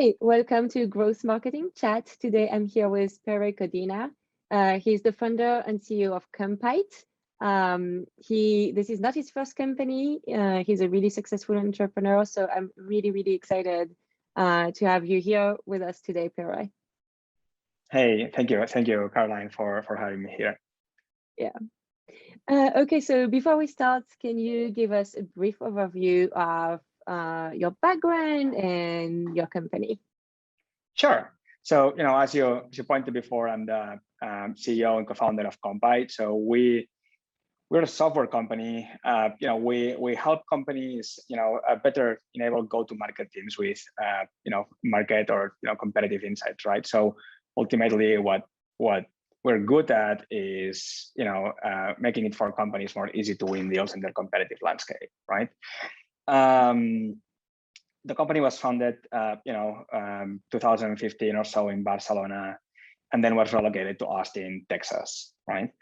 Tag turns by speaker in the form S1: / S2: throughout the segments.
S1: Hi, welcome to Growth Marketing Chat. Today I'm here with PERE. He's the founder and CEO of Kompyte. This is not his first company. He's a really successful entrepreneur, so I'm really excited to have you here with us today, PERE.
S2: Hey, thank you, Caroline, for having me here.
S1: Yeah. Okay, so before we start, can you give us a brief overview of your background and your company?
S2: Sure. So, as you pointed before, I'm the CEO and co-founder of Kompyte. So we're a software company. We help companies, better enable go-to-market teams with, market or competitive insights, right? So ultimately, what we're good at is, making it for companies more easy to win deals in their competitive landscape, right? The company was founded, 2015 or so in Barcelona, and then was relocated to Austin, Texas, right?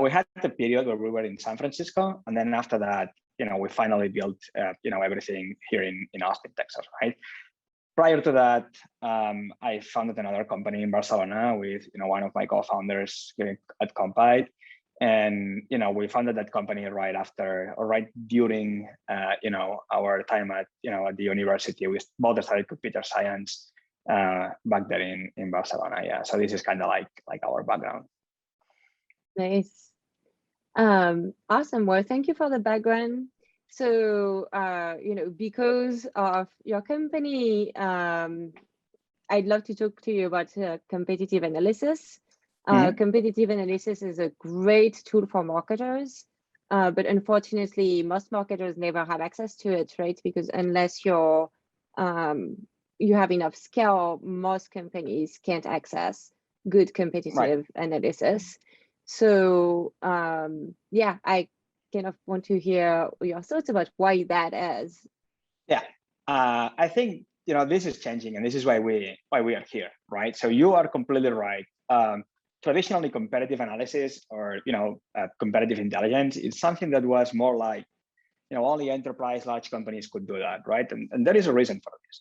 S2: We had the period where we were in San Francisco, and then after that, we finally built, everything here in Austin, Texas, right? Prior to that, I founded another company in Barcelona with, one of my co-founders here at Kompyte. And we founded that company right during our time at at the university. We both studied computer science back there in Barcelona. Yeah, so this is kind of like our background.
S1: Nice. Awesome. Well, thank you for the background. So because of your company, I'd love to talk to you about competitive analysis. Competitive analysis is a great tool for marketers, but unfortunately, most marketers never have access to it, right? Because unless you have enough scale, most companies can't access good competitive analysis. So yeah, I kind of want to hear your thoughts about why that is.
S2: Yeah, I think this is changing, and this is why we are here, right? So you are completely right. Traditionally, competitive analysis or competitive intelligence is something that was more like only enterprise large companies could do that, right? And there is a reason for this.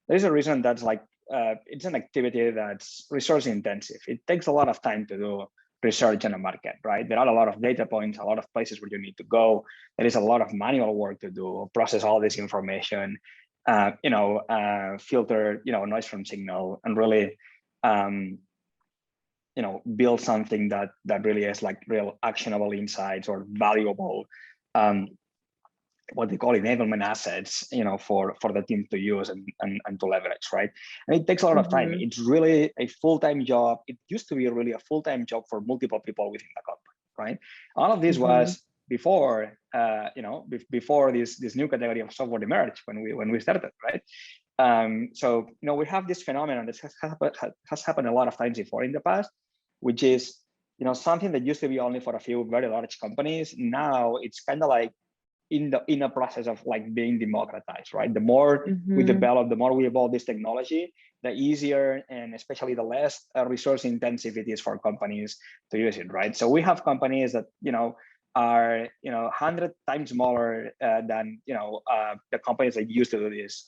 S2: There is a reason that's like it's an activity that's resource intensive. It takes a lot of time to do research in a market, right? There are a lot of data points, a lot of places where you need to go. There is a lot of manual work to do, process all this information, filter noise from signal, and really build something that really is like real actionable insights or valuable, what they call enablement assets, for the team to use and to leverage, right? And it takes a lot of time. It's really a full-time job. It used to be really a full-time job for multiple people within the company, right? All of this was before, before this new category of software emerged when we started, right? So we have this phenomenon that has happened a lot of times before in the past, which is something that used to be only for a few very large companies. Now it's kind of like in a process of like being democratized, right? The more we develop, the more we evolve this technology, the easier and especially the less resource intensive it is for companies to use it, right? So we have companies that are 100 times smaller than the companies that used to do this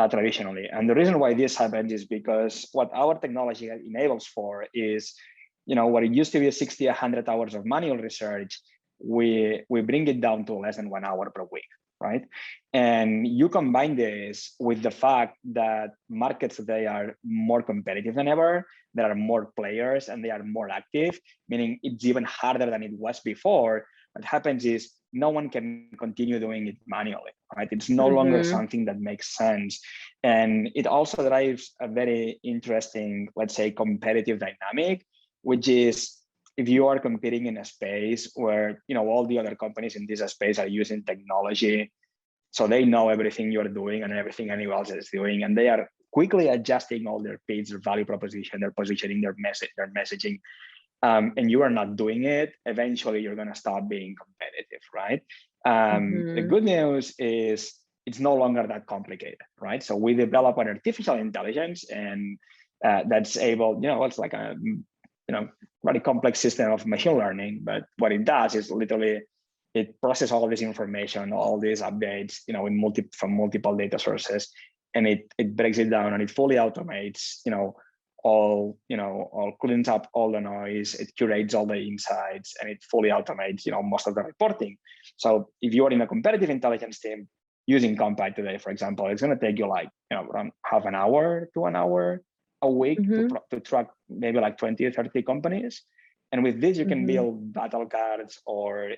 S2: traditionally. And the reason why this happens is because what our technology enables for is, what it used to be 60, 100 hours of manual research, we bring it down to less than 1 hour per week, right? And you combine this with the fact that markets today are more competitive than ever. There are more players and they are more active, meaning it's even harder than it was before. What happens is no one can continue doing it manually, right? It's no longer something that makes sense. And it also drives a very interesting, let's say, competitive dynamic, which is if you are competing in a space where, all the other companies in this space are using technology, so they know everything you're doing and everything anyone else is doing, and they are quickly adjusting all their pitch, their value proposition, their positioning, their messaging, and you are not doing it, eventually you're going to stop being competitive, right? The good news is it's no longer that complicated, right? So we develop an artificial intelligence, and that's able, it's like a very complex system of machine learning, but what it does is literally it processes all this information, all these updates, from multiple data sources, and it breaks it down and it fully automates, all cleans up all the noise, it curates all the insights, and it fully automates, most of the reporting. So if you are in a competitive intelligence team using Kompyte today, for example, it's going to take you like, around half an hour to an hour a week to track maybe like 20 or 30 companies. And with this, you can build battle cards or,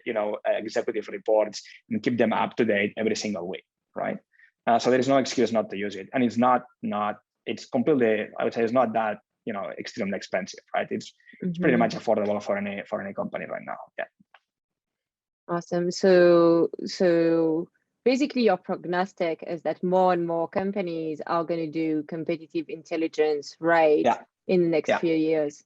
S2: executive reports and keep them up to date every single week, right? So there is no excuse not to use it. And it's it's completely, I would say, it's not that, extremely expensive, right? It's pretty much affordable for any company right now. Yeah.
S1: Awesome. So basically your prognostic is that more and more companies are going to do competitive intelligence, right?
S2: Yeah.
S1: In the next few years.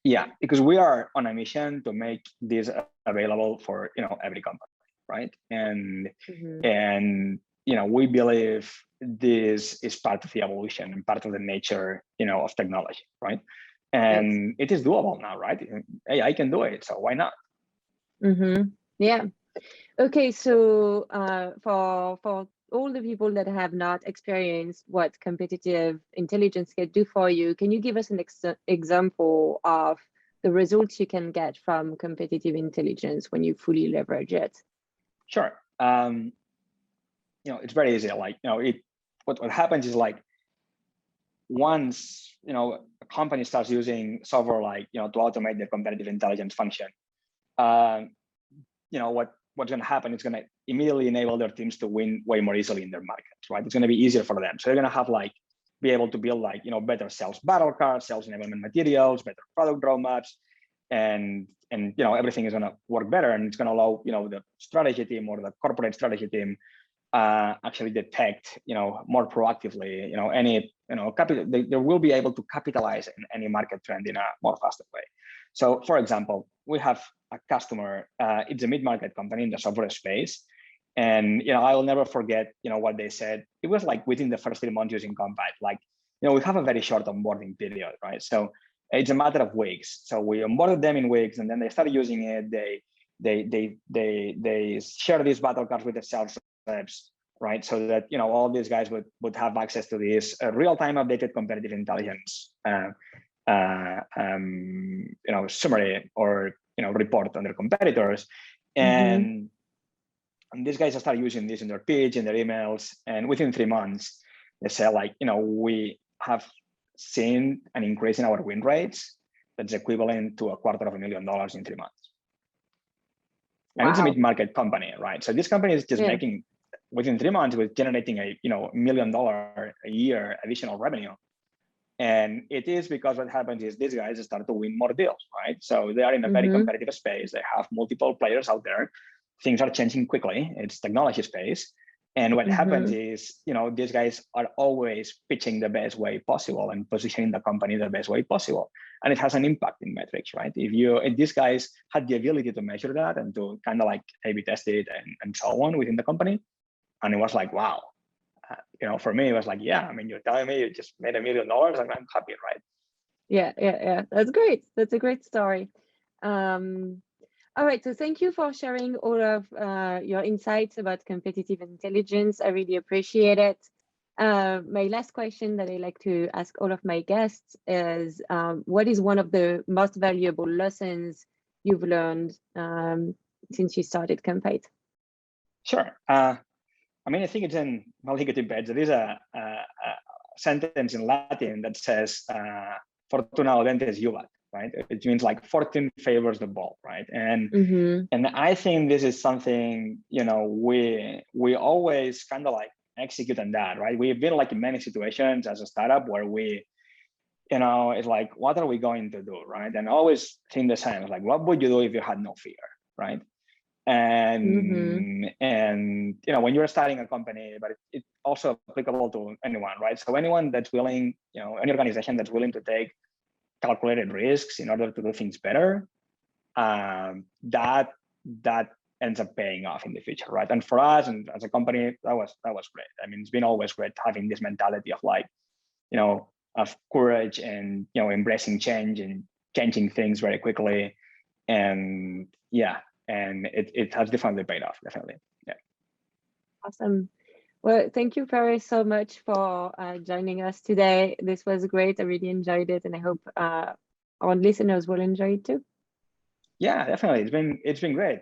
S2: Yeah, because we are on a mission to make this available for, every company, right? And we believe this is part of the evolution and part of the nature, of technology, right? And it is doable now, right? AI can do it, so why not?
S1: Yeah. Okay, so for all the people that have not experienced what competitive intelligence can do for you, can you give us an example of the results you can get from competitive intelligence when you fully leverage it?
S2: Sure. It's very easy. Like, what happens is like once, a company starts using software like, to automate the competitive intelligence function, what's going to happen is going to immediately enable their teams to win way more easily in their markets, right? It's going to be easier for them. So they're going to have be able to build better sales battle cards, sales enablement materials, better product roadmaps, and everything is going to work better. And it's going to allow, the strategy team or the corporate strategy team actually detect, more proactively, any, they will be able to capitalize in any market trend in a more faster way. So for example, we have a customer, it's a mid-market company in the software space. And, I'll never forget, what they said. It was like within the first 3 months using Kompyte, we have a very short onboarding period, right? So it's a matter of weeks. So we onboarded them in weeks, and then they started using it. They share these battle cards with the sales reps, right? So that, all these guys would have access to this real-time updated competitive intelligence, summary or, report on their competitors. And these guys start using this in their pitch, in their emails, and within 3 months, they say we have seen an increase in our win rates that's equivalent to $250,000 in 3 months. And it's a mid-market company, right? So this company is just making, within 3 months, was generating a $1 million a year additional revenue. And it is because what happens is these guys start to win more deals, right? So they are in a very competitive space. They have multiple players out there. Things are changing quickly. It's technology space. And what happens is, these guys are always pitching the best way possible and positioning the company the best way possible. And it has an impact in metrics, right? If these guys had the ability to measure that and to kind of A/B test it and so on within the company, and it was like, wow. For me, it was like, yeah, I mean, you're telling me you just made $1 million and I'm happy, right?
S1: Yeah. That's great. That's a great story. All right, so thank you for sharing all of your insights about competitive intelligence. I really appreciate it. My last question that I like to ask all of my guests is, what is one of the most valuable lessons you've learned since you started Kompyte?
S2: Sure. I mean, I think it's in relocated beds. There is a sentence in Latin that says, "Fortuna audentes juvat," right? It means 14 favors the ball, right? And I think this is something, we always kind of execute on that, right? We've been in many situations as a startup where we, it's what are we going to do, right? And always think the same, what would you do if you had no fear, right? And when you're starting a company, but it's also applicable to anyone, right? So anyone that's willing, any organization that's willing to take calculated risks in order to do things better, that ends up paying off in the future, right? And for us and as a company, that was great. I mean, it's been always great having this mentality of of courage and embracing change and changing things very quickly. And yeah. And it has definitely paid off, definitely. Yeah.
S1: Awesome. Well, thank you very so much for joining us today. This was great. I really enjoyed it, and I hope our listeners will enjoy it too.
S2: Yeah, definitely. It's been great.